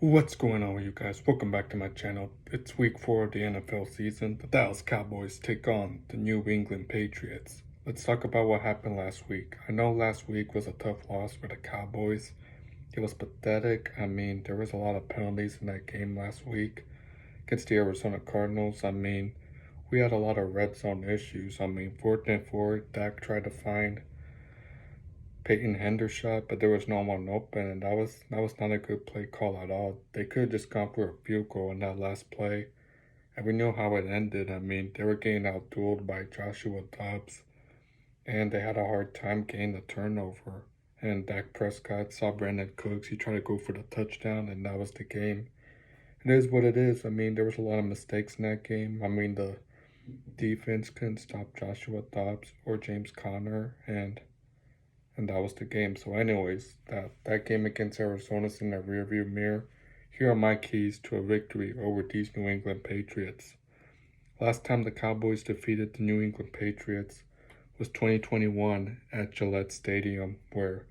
What's going on with you guys? Welcome back to my channel. It's week 4 of the NFL season. The Dallas Cowboys take on the New England Patriots. Let's talk about what happened last week. I know last week was a tough loss for the Cowboys. It was pathetic. I mean, there was a lot of penalties in that game last week against the Arizona Cardinals. I mean, we had a lot of red zone issues. I mean, 4th and 4, Dak tried to find Peyton Hendershot, but there was no one open, and that was not a good play call at all. They could have just gone for a field goal in that last play, and we know how it ended. I mean, they were getting outdueled by Joshua Dobbs, and they had a hard time getting the turnover. And Dak Prescott saw Brandon Cooks. He tried to go for the touchdown, and that was the game. It is what it is. I mean, there was a lot of mistakes in that game. I mean, the defense couldn't stop Joshua Dobbs or James Conner, and that was the game. So anyways, that game against Arizona's in the rearview mirror. Here are my keys to a victory over these New England Patriots. Last time the Cowboys defeated the New England Patriots was 2021 at Gillette Stadium, where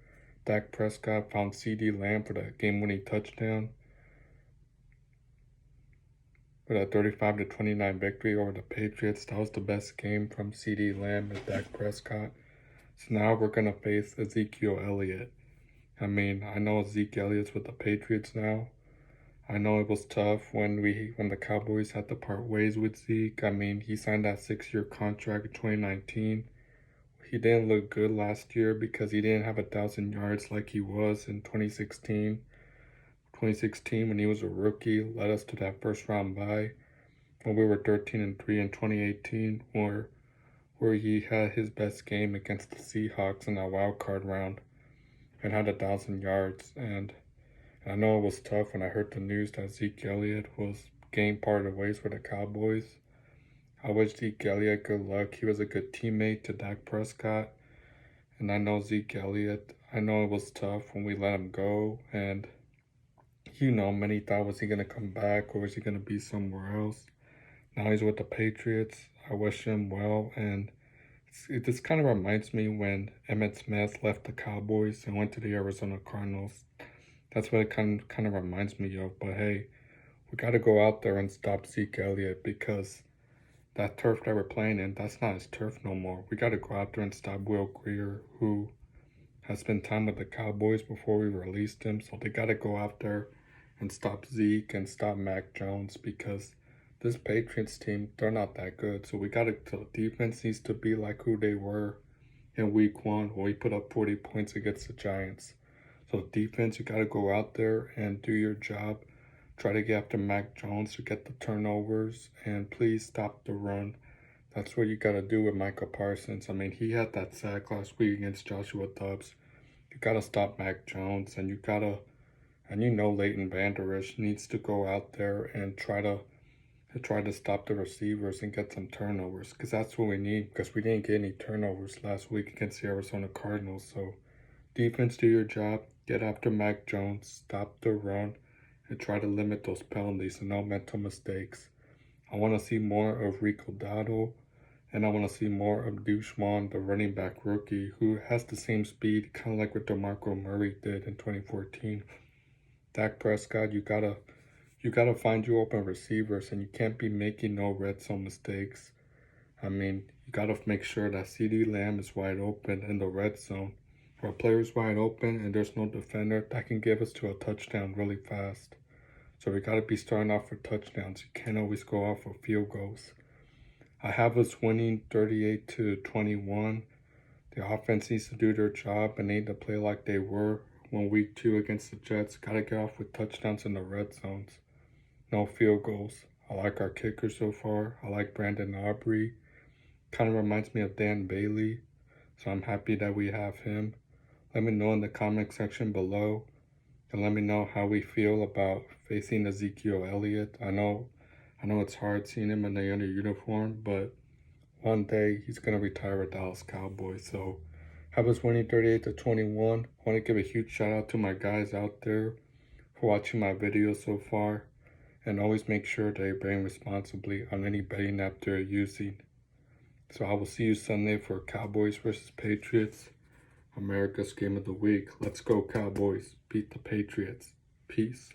Dak Prescott found CeeDee Lamb for the game-winning touchdown with a 35-29 victory over the Patriots. That was the best game from CeeDee Lamb and Dak Prescott. So now we're going to face Ezekiel Elliott. I mean, I know Zeke Elliott's with the Patriots now. I know it was tough when the Cowboys had to part ways with Zeke. I mean, he signed that 6-year contract in 2019. He didn't look good last year because he didn't have 1,000 yards like he was in 2016. 2016, when he was a rookie, led us to that first round bye when we were 13-3 in 2018, where he had his best game against the Seahawks in that wild card round and had 1,000 yards. And I know it was tough when I heard the news that Zeke Elliott was getting parted ways with the Cowboys. I wish Zeke Elliott good luck. He was a good teammate to Dak Prescott. And I know Zeke Elliott, I know it was tough when we let him go. And, many thought, was he going to come back or was he going to be somewhere else? Now he's with the Patriots. I wish him well. And this kind of reminds me when Emmitt Smith left the Cowboys and went to the Arizona Cardinals. That's what it kind of reminds me of. But hey, we got to go out there and stop Zeke Elliott, because that turf that we're playing in, that's not his turf no more. We got to go out there and stop Will Grier, who has spent time with the Cowboys before we released him. So they got to go out there and stop Zeke and stop Mac Jones, because this Patriots team, they're not that good. So the defense needs to be like who they were in week 1 when we put up 40 points against the Giants. So defense, you got to go out there and do your job. Try to get after Mac Jones to get the turnovers, and please stop the run. That's what you got to do with Micah Parsons. I mean, he had that sack last week against Joshua Dobbs. You got to stop Mac Jones, and Leighton Vander Esch needs to go out there and try to stop the receivers and get some turnovers, because that's what we need, because we didn't get any turnovers last week against the Arizona Cardinals. So defense, do your job. Get after Mac Jones. Stop the run and try to limit those penalties and no mental mistakes. I want to see more of Rico Dowdle, and I want to see more of Dushman, the running back rookie, who has the same speed, kind of like what DeMarco Murray did in 2014. Dak Prescott, you gotta find your open receivers, and you can't be making no red zone mistakes. I mean, you gotta make sure that CeeDee Lamb is wide open in the red zone. If our player's wide open and there's no defender, that can give us to a touchdown really fast. So we gotta be starting off for touchdowns. You can't always go off for field goals. I have us winning 38-21. The offense needs to do their job and need to play like they were when week 2 against the Jets. Gotta get off with touchdowns in the red zones. No field goals. I like our kicker so far. I like Brandon Aubrey. Kind of reminds me of Dan Bailey. So I'm happy that we have him. Let me know in the comment section below. And let me know how we feel about facing Ezekiel Elliott. I know it's hard seeing him in the under uniform, but one day he's going to retire with Dallas Cowboys. So have us winning 38-21. I want to give a huge shout out to my guys out there for watching my videos so far. And always make sure they betting responsibly on any betting app they're using. So I will see you Sunday for Cowboys versus Patriots, America's Game of the Week. Let's go Cowboys. Beat the Patriots. Peace.